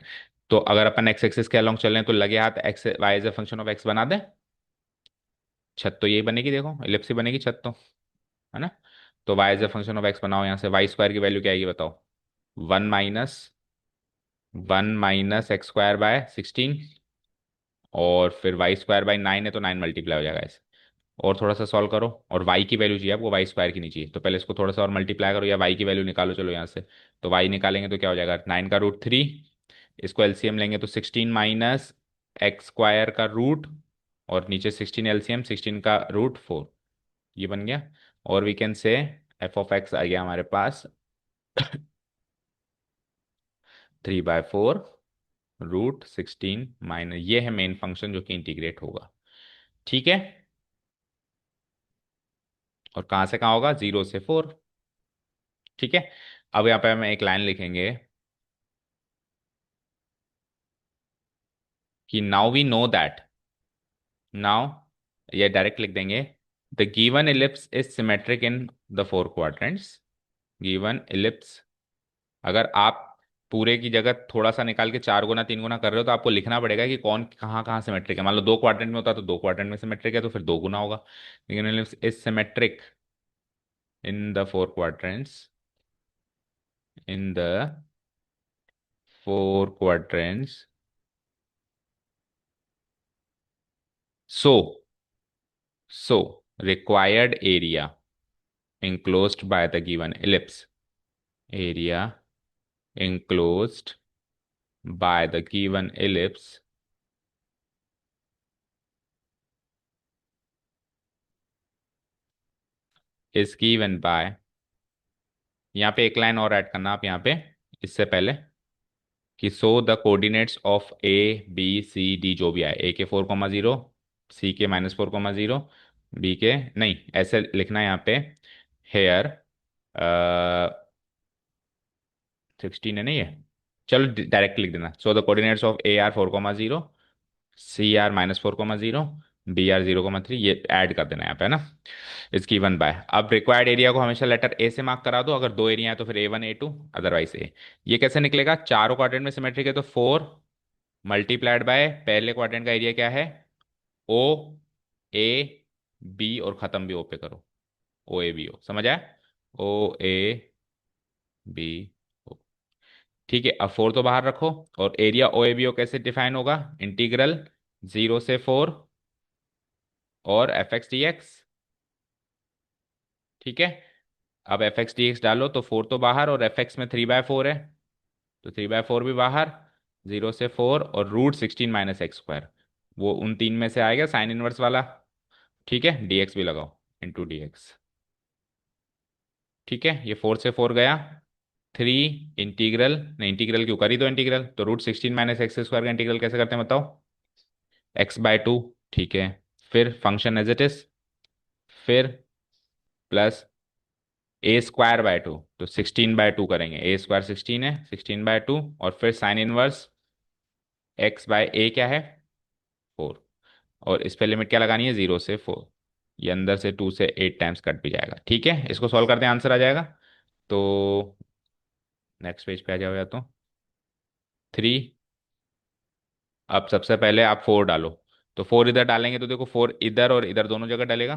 S1: तो अगर अपन एक्स एक्सिस के अलॉन्ग चलें तो लगे हाथ x y as a function of x बना दें, छत तो यही बनेगी, देखो इलिप्स ही बनेगी छत तो, है ना। तो y as a function of x बनाओ, यहाँ से वाई² की वैल्यू क्या आएगी बताओ, 1 - 1 - x² / 16, और फिर y² / 9 है तो 9 मल्टीप्लाई हो जाएगा ऐसे। और थोड़ा सा सॉल्व करो, और y की वैल्यू चाहिए आपको, y² की नहीं चाहिए, तो पहले इसको थोड़ा सा और मल्टीप्लाई करो, या y की वैल्यू निकालो चलो यहाँ से। तो y निकालेंगे तो क्या हो जाएगा, 9 का रूट 3, इसको एलसीएम लेंगे तो 16 - x² का रूट, और नीचे 16 एलसीएम, 16 का रूट 4, ये बन गया। और we can say f of x आ गया हमारे पास 3/4 √16 ये है मेन फंक्शन जो कि इंटीग्रेट होगा, ठीक है। और कहाँ से कहाँ होगा, 0 से 4, ठीक है। अब यहाँ पे हम एक लाइन लिखेंगे कि now we know that, now, ये डायरेक्ट लिख देंगे, the given ellipse is symmetric in the 4 quadrants. Given ellipse, अगर आप पूरे की जगह थोड़ा सा निकाल के 4 गुना 3 गुना कर रहे हो तो आपको लिखना पड़ेगा कि कौन कहाँ कहाँ सिमेट्रिक है। मान लो 2 क्वाड्रेंट में होता तो 2 क्वाड्रेंट में सिमेट्रिक है तो फिर 2 गुना होगा। Given ellipse is symmetric in the 4 quadrants, in the 4 quadrants, so required area enclosed by the given ellipse, area enclosed by the given ellipse is given by, यहाँ पे एक लाइन और ऐड करना आप यहाँ पे इससे पहले, कि सो the coordinates of A B C D जो भी आए, A के 4,0, C के -4,0, B के नहीं, ऐसे लिखना है यहाँ पे, हेयर 16 है नहीं है, चलो डायरेक्ट लिख देना, so the coordinates of A are 4,0, CR -4,0, BR 0,3, ये ऐड कर देना यहाँ पे, है ना। इसकी 1/, अब रिक्वायर्ड एरिया को हमेशा लेटर ए से मार्क करा दो, अगर 2 एरिया है तो फिर A1 A2, अदरवाइज ए। ये कैसे निकलेगा, चारों क्वाड्रेंट में सिमेट्रिक है तो 4 मल्टीप्लाइड बाय पहले क्वाड्रेंट का एरिया क्या है, OAB, और खत्म भी ओ पे करो, OABO, समझ आया, OABO, ठीक है। अब 4 तो बाहर रखो, और एरिया OABO कैसे डिफाइन होगा, इंटीग्रल 0 से 4 और f(x, dx). ठीक है। अब f(x, dx) डालो तो 4 तो बाहर, और f(x) में 3/4 है, तो 3/4 भी बाहर। 0 से 4 और √16 - x², वो उन तीन में से आएगा साइन इनवर्स वाला। ठीक है, dx भी लगाओ, इंटू dx। ठीक है, ये 4 से 4 गया। 3 इंटीग्रल, नहीं इंटीग्रल क्यों, करी दो इंटीग्रल, तो √16 - x² का इंटीग्रल कैसे करते हैं बताओ। x/2। ठीक है, फिर फंक्शन एज इट इज, फिर प्लस a²/2, तो 16/2 करेंगे, a² 16 है, 16/2, और फिर साइन इनवर्स x/a क्या है, 4। और इस पे लिमिट क्या लगानी है, 0 से 4। ये अंदर से 2 से 8 टाइम्स कट भी जाएगा। ठीक है, इसको सॉल्व करते हैं, आंसर आ जाएगा। तो नेक्स्ट पेज पे आ जाओ या तो। 3। अब सबसे पहले आप 4 डालो, तो 4 इधर डालेंगे तो देखो 4 इधर और इधर दोनों जगह डलेगा।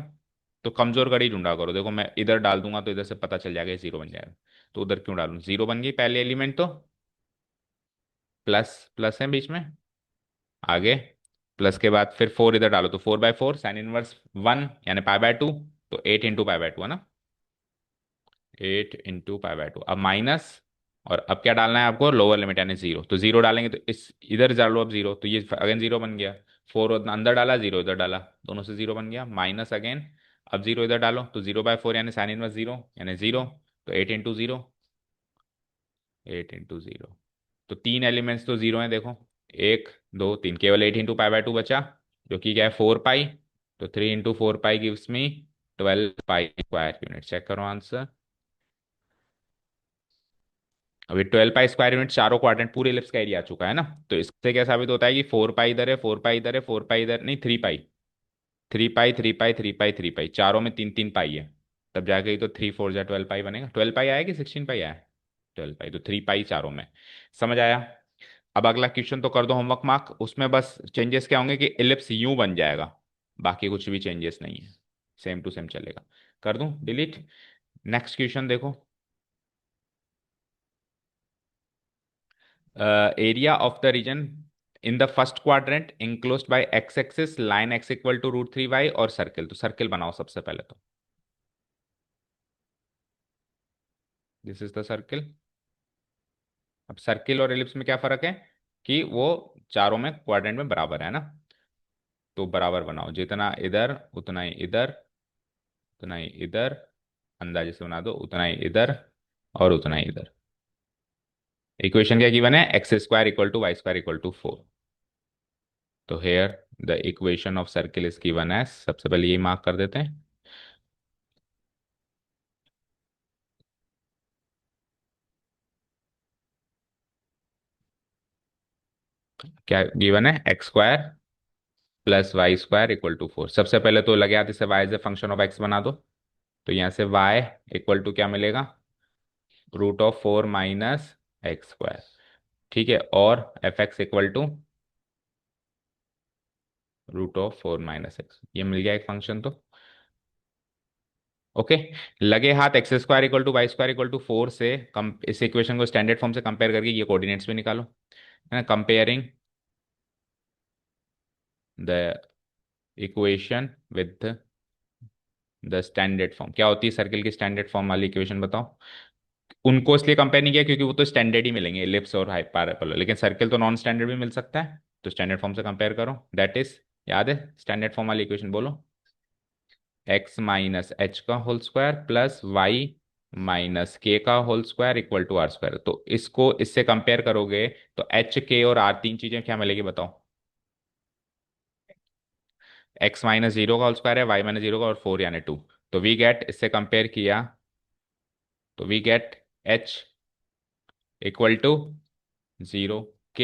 S1: तो कमजोर कड़ी ढूंढा करो, देखो मैं इधर डाल दूंगा तो इधर से पता चल जाएगा, 0 बन जाएगा। तो उधर क्यों डालूं, 0 बन गई पहले एलिमेंट तो। प्लस प्लस है बीच में, आगे प्लस के बाद फिर 4 इधर डालो, तो 4/4 साइन इनवर्स 1 यानी π/2, तो 8 इंटू π/2 है ना। 8 इंटू π/2, अब माइनस, और अब क्या डालना है आपको, लोअर लिमिट यानी 0, तो 0 डालेंगे तो इस इधर डालो अब 0, तो ये अगेन 0 बन गया। 4 अंदर डाला, 0 इधर डाला, दोनों से 0 बन गया, माइनस अगेन। अब 0 इधर डालो, तो 0/4 यानी साइन इनवर्स 0 यानी 0, तो 8 इंटू 0। 8 इंटू 0, तो तीन एलिमेंट्स तो 0 हैं देखो, 1 2 3, केवल 8 इंटू π/2 बचा, जो कि क्या है 4 पाई। तो 3 into 4 pi gives me 12 pi square unit. Check करो आंसर। अभी 12 पाई स्क्वायर यूनिट चारों क्वाड्रेंट पूरे इलिप्स का एरिया आ चुका है ना। तो इससे क्या साबित होता है कि 4 पाई इधर है, 4 पाई इधर है, 4 पाई इधर नहीं, 3 पाई। 3 पाई, 3 पाई, 3 पाई, 3 पाई, चारों में तीन तीन पाई है। तब जाके ही तो 3 4 जा 12 पाई बनेगा। 12 पाई आया कि 16 पाई आया। 12 पाई, तो 3 पाई चारों में। समझ आया। अब अगला क्वेश्चन तो कर दो होमवर्क मार्क, उसमें बस चेंजेस क्या होंगे कि इलिप्स यूं बन जाएगा, बाकी कुछ भी चेंजेस नहीं है, सेम टू सेम चलेगा। कर दूं डिलीट। नेक्स्ट क्वेश्चन देखो। Area of the region in the first quadrant enclosed by x axis, line x equal to √3y, और सर्किल। तो सर्किल बनाओ सबसे पहले तो। This is the circle. अब सर्किल और एलिप्स में क्या फर्क है, कि वो चारों में क्वाड्रेंट में बराबर है ना। तो बराबर बनाओ, जितना इधर उतना ही इधर, उतना ही इधर, अंदाजे से बना दो, उतना ही इधर और उतना ही इधर। इक्वेशन क्या गिवन है, x² इक्वल टू y² = 4। तो here the equation of circle is given as, सबसे पहले ये मार्क कर देते हैं। क्या गिवन है, x² + y² = 4। सबसे पहले तो लगे हाथ इसे y as a function of x बना दो। तो यहां से y इक्वल टू क्या मिलेगा, √4 - x²। ठीक है, और f(x) इक्वल टू √4 - x, ये मिल गया एक फंक्शन तो। ओके। लगे हाथ x² = y² = 4 से कम, इस इक्वेशन को स्टैंडर्ड फॉर्म से कंपेयर करके ये कोऑर्डिनेट्स भी निकालो, है ना। Comparing the equation with the standard form, क्या होती है सर्किल की स्टैंडर्ड फॉर्म वाली इक्वेशन बताओ। उनको इसलिए कंपेयर नहीं किया क्योंकि वो तो स्टैंडर्ड ही मिलेंगे, एलिप्स और हाइपरबोला, लेकिन सर्किल तो नॉन स्टैंडर्ड भी मिल सकता है। तो स्टैंडर्ड फॉर्म से कंपेयर करो, दैट इज, याद है स्टैंडर्ड फॉर्म वाली इक्वेशन बोलो, x - h² plus y - k/² = r²। तो इसको इससे कंपेयर करोगे तो h, k और r तीन चीजें क्या मिलेगी बताओ। x - 0 का होल स्क्वायर है, y - 0 का, और 4 यानी 2। तो वी गेट, इससे कंपेयर किया तो we get h equal to 0, k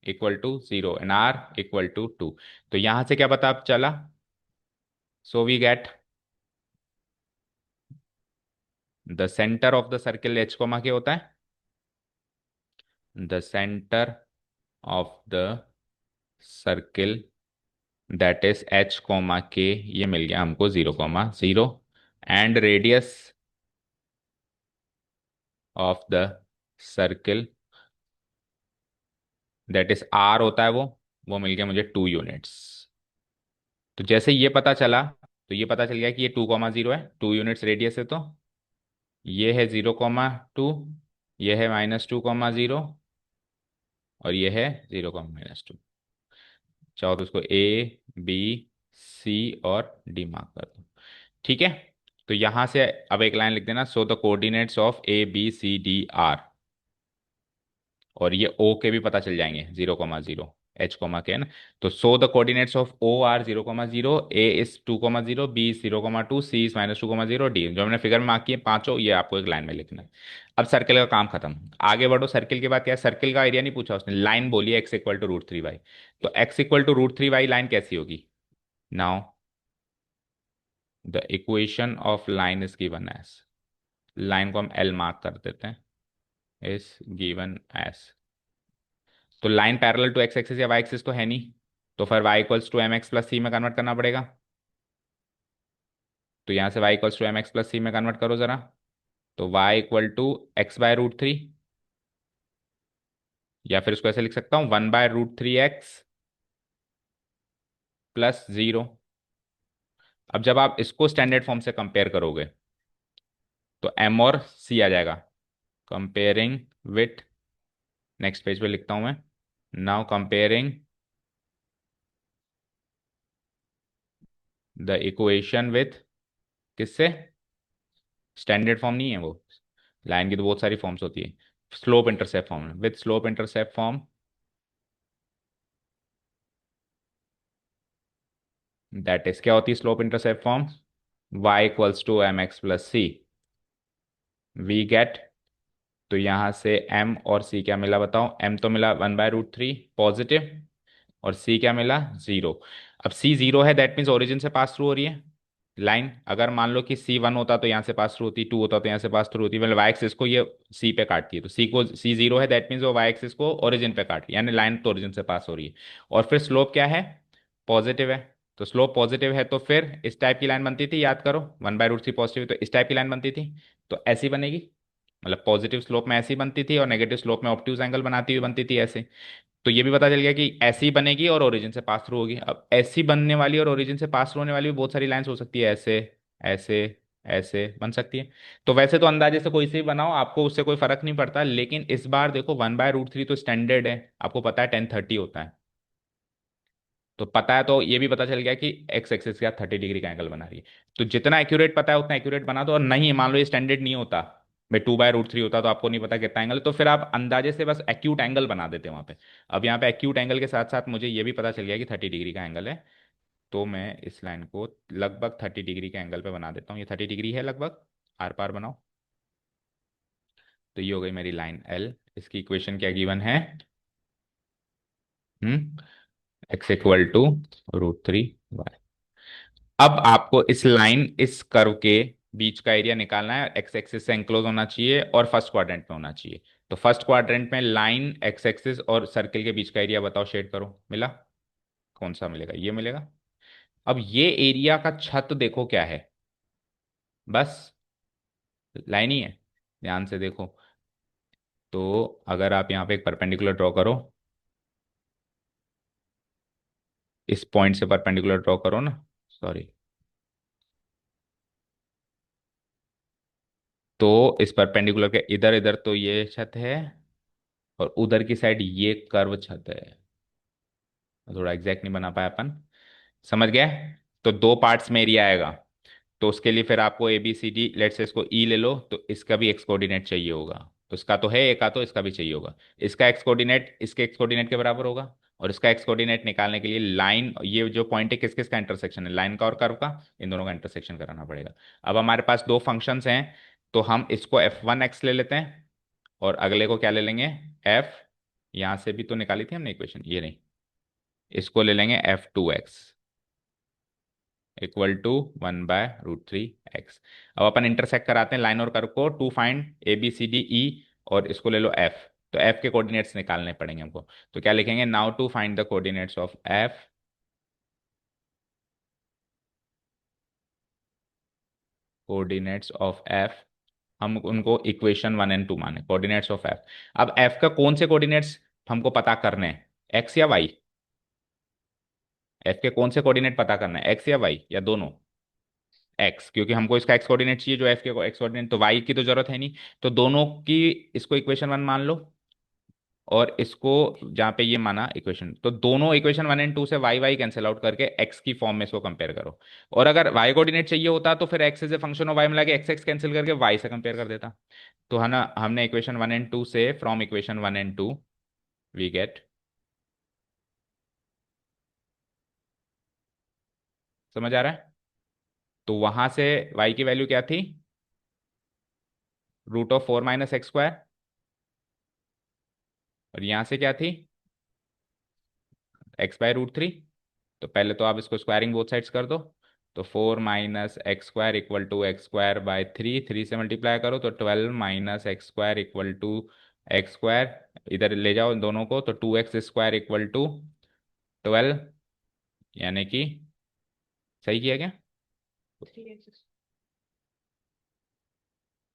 S1: equal to 0 and r equal to 2। तो यहां से क्या पता चला, so we get the centre of the circle h, k होता है, the centre of the circle that is h, k, ये मिल गया हमको 0, 0, and radius of the circle that is r होता है वो, वो मिल गया मुझे 2 यूनिट्स। तो जैसे ये पता चला, तो ये पता चल गया कि ये 2,0 है, 2 यूनिट्स रेडियस है, तो ये है 0,2, ये है -2,0, और ये है 0,-2। चाहो तो उसको ए, बी, सी और डी मार्क कर दो। ठीक है। तो यहां से अब एक लाइन लिख देना, so the coordinates of A B C D are, और ये ओ के भी पता चल जाएंगे, 0,0, H, के ना। तो so the coordinates of O are 0,0, A is 2,0, B is 0,2, C is -2,0, D जो हमने फिगर में मार्क किए पांचों, ये आपको एक लाइन में लिखना है। अब सर्किल का काम खत्म, आगे बढ़ो। सर्किल के बाद क्या है, सर्किल का एरिया नहीं पूछा उसने, लाइन बोली है x = √3y। तो x = √3y लाइन कैसी होगी? Now the equation of line is given as, line को हम एल मार्क कर देते हैं, इज गिवन एज। तो line parallel to x axis या वाई एक्सिस तो है नहीं, तो फिर y = mx + c में कन्वर्ट करना पड़ेगा। तो यहां से y = mx + c में कन्वर्ट करो जरा। तो y = x/√3, या फिर इसको ऐसे लिख सकता हूँ 1/√3x + 0। अब जब आप इसको स्टैंडर्ड फॉर्म से कंपेयर करोगे, तो m और c आ जाएगा, कंपेयरिंग विथ, नेक्स्ट पेज पे लिखता हूं मैं, now comparing the equation with, किससे? स्टैंडर्ड फॉर्म नहीं है वो, लाइन की तो बहुत सारी फॉर्म्स होती है, slope intercept form, with slope intercept form, that is क्या होती है slope intercept form? y = mx + c, we get. तो यहां से m और c क्या मिला बताओ? m तो मिला 1/√3 पॉजिटिव, और c क्या मिला? 0। अब c 0 है, दैट मीन्स ओरिजिन से पास थ्रू हो रही है लाइन। अगर मान लो कि c 1 होता तो यहाँ से पास थ्रू होती, 2 होता तो यहाँ से पास थ्रू होती, मतलब वाई एक्सिस को ये c पे काटती है, तो c 0 है, दैट मीन्स वो वाई एक्सिस को ओरिजिन पे काट रही है, यानी लाइन तो ओरिजिन से पास हो रही है। और फिर स्लोप क्या है? पॉजिटिव है। तो स्लोप पॉजिटिव है, तो फिर इस टाइप की लाइन बनती थी, याद करो 1/√3 पॉजिटिव, तो इस टाइप की लाइन बनती थी। तो ऐसी बनेगी, मतलब पॉजिटिव स्लोप में ऐसी बनती थी, और नेगेटिव स्लोप में ऑब्ट्यूज एंगल बनाती हुई बनती थी ऐसे। तो ये भी पता चल गया कि ऐसी बनेगी और ओरिजिन से पास थ्रू होगी। अब ऐसी बनने वाली और ओरिजिन से पास थ्रू होने वाली भी बहुत सारी लाइंस हो सकती है, ऐसे, ऐसे, ऐसे बन सकती है। तो वैसे तो अंदाजे से कोई से भी बनाओ, आपको उससे कोई फर्क नहीं पड़ता, लेकिन इस बार देखो 1/√3 तो स्टैंडर्ड है, आपको पता है 1030 होता है, तो पता है, तो ये भी पता चल गया कि एक्स एक्सिस का 30 डिग्री का एंगल बना रही है। तो जितना एक्यूरेट पता है उतना एक्यूरेट बना दो, और नहीं मान लो ये स्टैंडर्ड नहीं होता, भाई 2/√3 होता तो आपको नहीं पता कितना एंगल है, तो फिर आप अंदाजे से बस एक्यूट एंगल बना देते हैं वहां पे। अब यहाँ पे एक्यूट एंगल के साथ साथ मुझे ये भी पता चल गया कि 30 डिग्री का एंगल है, तो मैं इस लाइन को लगभग 30 डिग्री के एंगल पे बना देता हूँ, ये 30 डिग्री है लगभग, आर पार बनाओ। तो ये हो गई मेरी लाइन एल, इसकी इक्वेशन क्या गिवन है? x = √3y। अब आपको इस लाइन, इस कर्व के बीच का एरिया निकालना है, एक्स एक्सिस से एंक्लोज होना चाहिए और फर्स्ट क्वाड्रेंट में होना चाहिए। तो फर्स्ट क्वाड्रेंट में लाइन, एक्स एक्सिस और सर्किल के बीच का एरिया बताओ, शेड करो, मिला? कौन सा मिलेगा? ये मिलेगा। अब ये एरिया का छत देखो क्या है, बस लाइन ही है, ध्यान से देखो। तो अगर आप यहाँ पे एक परपेंडिकुलर ड्रॉ करो, इस पॉइंट से परपेंडिकुलर ड्रॉ करो ना, सॉरी, तो इस परपेंडिकुलर के इधर इधर तो ये छत है, और उधर की साइड ये कर्व छत है। थोड़ा एग्जैक्ट नहीं बना पाया अपन, समझ गए? तो दो पार्ट्स में एरिया आएगा, तो उसके लिए फिर आपको A B C D, let say इसको ई ले लो, तो इसका भी एक्स कोऑर्डिनेट चाहिए होगा। तो इसका तो है एक का, तो इसका भी चाहिए होगा। इसका एक्स कोऑर्डिनेट इसके एक्स कोऑर्डिनेट के बराबर होगा, और इसका एक्स कोऑर्डिनेट निकालने के लिए लाइन, ये जो पॉइंट है किस किस का इंटरसेक्शन है, लाइन का और कर्व का, इन दोनों का इंटरसेक्शन कराना पड़ेगा। अब हमारे पास दो फंक्शंस हैं, तो हम इसको f1x ले लेते हैं, और अगले को क्या ले लेंगे? f, यहां से भी तो निकाली थी हमने इक्वेशन, ये नहीं, इसको ले लेंगे f2x = 1/√3x। अब अपन इंटरसेक्ट कराते हैं लाइन और कर्व को, टू फाइंड ABCDE, और इसको ले लो f। तो f के कोऑर्डिनेट्स निकालने पड़ेंगे हमको। तो क्या लिखेंगे? Now to find the coordinates of f, coordinates of f, हम उनको इक्वेशन 1 और 2 माने, कोऑर्डिनेट्स ऑफ f। अब f का कौन से कोऑर्डिनेट्स हमको पता करने हैं, x या y? एफ के कौन से कोऑर्डिनेट पता करना है, एक्स या वाई या दोनों? एक्स, क्योंकि हमको इसका एक्स कोऑर्डिनेट चाहिए, जो एफ के एक्स कोऑर्डिनेट, तो वाई की तो जरूरत है नहीं। तो दोनों की, इसको इक्वेशन वन मान लो, और इसको जहाँ पे ये माना इक्वेशन, तो दोनों इक्वेशन वन एंड टू से वाई वाई कैंसिल आउट करके एक्स की फॉर्म में इसको कंपेयर करो। और अगर वाई कोऑर्डिनेट चाहिए होता तो फिर x is a function of y मिला के एक्स एक्स कैंसिल करके वाई से कंपेयर कर देता। तो है ना, हमने इक्वेशन वन एंड टू से, from equation one and two we get, समझ आ रहा है? तो वहां से वाई की वैल्यू क्या थी, √4 - x², और यहां से क्या थी, x/√3। तो पहले तो आप इसको स्क्वायरिंग बोथ साइड्स कर दो। तो 4 - x² इक्वल टू x²/3, 3 से मल्टीप्लाई करो तो 12 - x² इक्वल टू x², इधर ले जाओ इन दोनों को, तो 2x² इक्वल टू 12, यानी कि, सही किया क्या?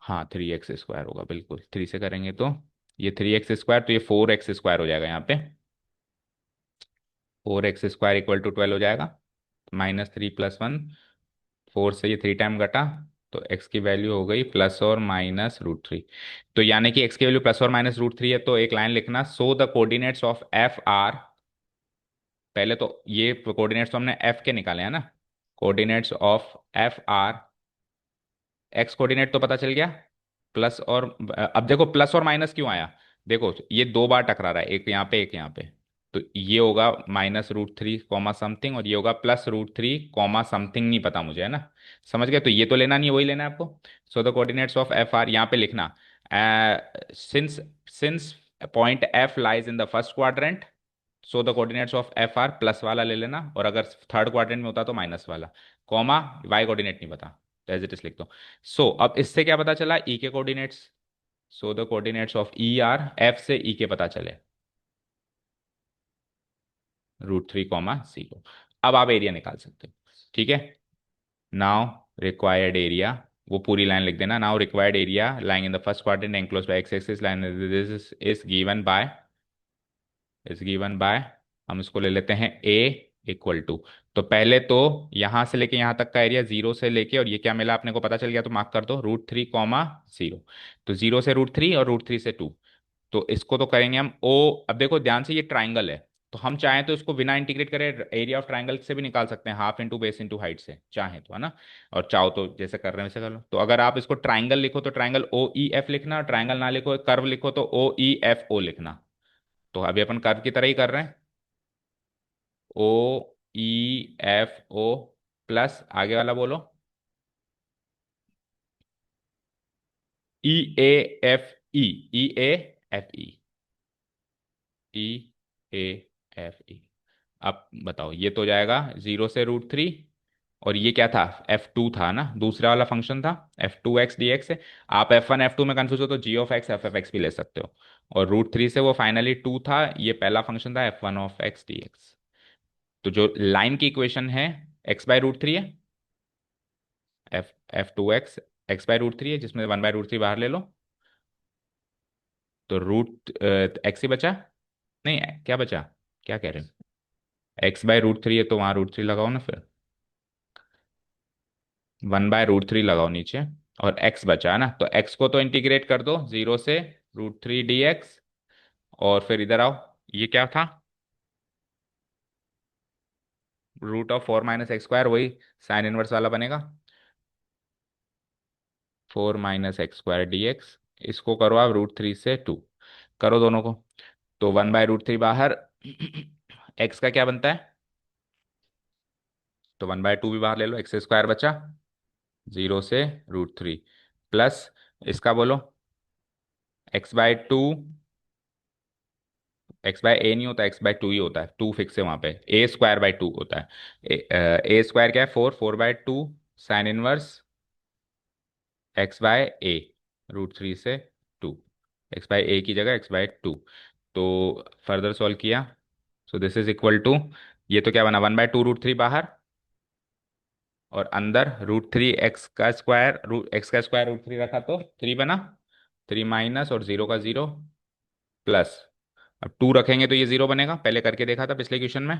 S1: हाँ, 3x² होगा, बिल्कुल 3 से करेंगे तो ये 3x², तो ये 4x² हो जाएगा यहाँ पे। 4x² इक्वल टू 12 हो जाएगा, -3 + 1, 4 से ये 3 टाइम घटा, तो x की वैल्यू हो गई ±√3। तो यानी कि x की वैल्यू ±√3 है, तो एक लाइन लिखना, सो the coordinates of F R, पहले तो ये कोऑर्डिनेट्स तो हमने f के निकाले हैं ना, coordinates of F R, x coordinate तो पता चल गया, प्लस और, अब देखो प्लस और माइनस क्यों आया, देखो ये दो बार टकरा रहा है, एक यहाँ पे एक यहाँ पे, तो ये होगा -√3 कॉमा समथिंग, और ये होगा +√3 कॉमा समथिंग, नहीं पता मुझे, है ना? समझ गए? तो ये तो लेना नहीं, वही लेना है आपको। सो the coordinates of F R, यहाँ पे लिखना, since since point F lies in the first quadrant, so the coordinates of F R, plus वाला ले लेना, और अगर थर्ड क्वाड्रेंट में होता तो माइनस वाला, कॉमा, वाई कोऑर्डिनेट नहीं पता, एज इट इज लिख दो। सो अब इससे क्या पता चला, ई के coordinates, so the coordinates of E R, F से ई के पता चले, √3 कॉमा 0। अब आप एरिया निकाल सकते हो, ठीक है? नाउ रिक्वायर्ड एरिया, वो पूरी लाइन लिख देना, now required area lying in the first quadrant enclosed bye x axis line, this is given by, हम इसको ले लेते हैं ए इक्वल टू, तो पहले तो यहां से लेके यहां तक का एरिया, जीरो से लेके, और ये क्या मिला अपने को पता चल गया, तो मार्क कर दो, √3 कॉमा 0। तो 0 से √3 और √3 से 2, तो इसको तो करेंगे हम ओ। अब देखो ध्यान से, ये ट्राइंगल है, तो हम चाहें तो इसको बिना इंटीग्रेट करे एरिया ऑफ ट्राइंगल से भी निकाल सकते हैं, half into base into height से, चाहें तो, है ना? और चाहो तो जैसे कर रहे हैं वैसे कर लो। तो अगर आप इसको ट्राइंगल लिखो तो ट्राइंगल OEF लिखना, ट्राइंगल ना लिखो, कर्व लिखो तो OEFO लिखना। तो अभी अपन कर्व की तरह ही कर रहे हैं, OEFO, प्लस आगे वाला बोलो, EAFE, EAFE। अब बताओ, ये तो जाएगा 0 से √3, और ये क्या था, F2 था ना, दूसरा वाला फंक्शन था, F2x dx है। आप F1 F2 में कंफ्यूज हो तो g(f(x) भी ले सकते हो, और √3 से वो फाइनली 2 था, ये पहला फंक्शन था F1(x)dx। तो जो लाइन की इक्वेशन है, x/√3 है, F2x x/√3 है, जिसमें 1/√3 बाहर ले लो, तो रूट एक्स ही बचा, नहीं क्या बचा, क्या कह रहे हो, x/√3 है तो वहां √3 लगाओ ना फिर, 1/√3 लगाओ नीचे, और x बचा है ना, तो x को तो इंटीग्रेट कर दो 0 से √3 dx, और फिर इधर आओ, ये क्या था, √4 - x², वही साइन इनवर्स वाला बनेगा, 4 - x²dx, इसको करो आप √3 से 2, करो दोनों को, तो 1/√3 बाहर, x का क्या बनता है, तो 1/2 भी बाहर ले लो, x² बचा, 0 से √3, प्लस इसका बोलो, x/2, x/a नहीं होता, x/2 ही होता है, 2 फिक्स है वहां पे, a²/2 होता है, a² क्या है, 4 साइन इनवर्स x/a, √3 से 2, x/a की जगह x/2, तो फर्दर सॉल्व किया, so this is equal to, ये तो क्या बना, 1/2 √3 बाहर, और अंदर √3 x का स्क्वायर √3 रखा तो 3 बना, 3 माइनस और 0 का 0, प्लस, अब 2 रखेंगे तो ये 0 बनेगा, पहले करके देखा था पिछले क्वेश्चन में,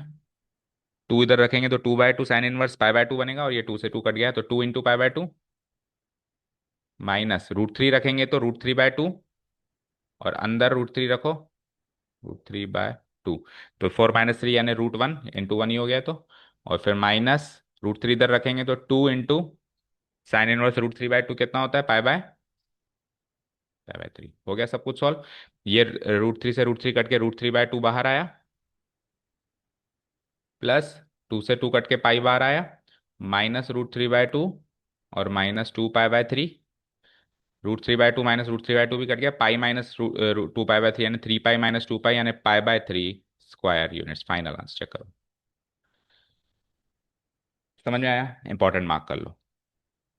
S1: टू इधर रखेंगे तो 2/2 साइन इनवर्स पाई/2 बनेगा, और ये 2 से 2 कट गया तो 2 × पाई/2 माइनस √3 रखेंगे तो √3/2, और अंदर √3 रखो, √3/2। तो 4 - 3 यानी √1 × 1 ही हो गया तो। और फिर माइनस √3 इधर रखेंगे तो 2 × साइन इनवर्स √3/2 कितना होता है, पाई/3 हो गया सब कुछ सॉल्व। ये √3 से √3 कट के √3/2 बाहर आया, प्लस 2 से 2 कट के पाई बाहर आया, माइनस √3/2, और -2 पाई/3। √3/2 माइनस √3/2 भी कट गया, पाई माइनस 2 पाई/3 यानी 3 पाई - 2 पाई यानी pi square units. Final answer check करो। समझ में आया? इंपॉर्टेंट मार्क कर लो।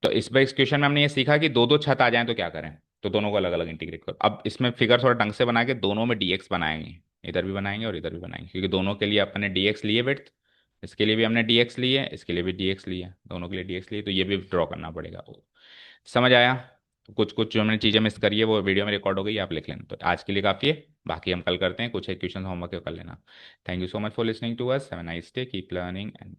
S1: तो इस क्वेश्चन में हमने ये सीखा कि दो दो छत आ जाएं तो क्या करें। तो दोनों को अलग अलग इंटीग्रेट करो। अब इसमें फिगर थोड़ा ढंग से बना के दोनों में dx बनाएंगे, इधर भी बनाएंगे और इधर भी बनाएंगे, क्योंकि दोनों के लिए अपने dx लिए विड्थ, इसके लिए भी हमने dx लिए, इसके लिए भी dx लिए, दोनों के लिए dx लिए, तो ये भी ड्रॉ करना पड़ेगा। समझ आया? तो कुछ कुछ जो हमने चीज़ें मिस करी है वो वीडियो में रिकॉर्ड हो गई, आप लिख लेना। तो आज के लिए काफ़ी है, बाकी हम कल करते हैं, कुछ एक क्वेश्चन होमवर्क कर लेना। Thank you so much for listening to us, have a nice day, keep learning and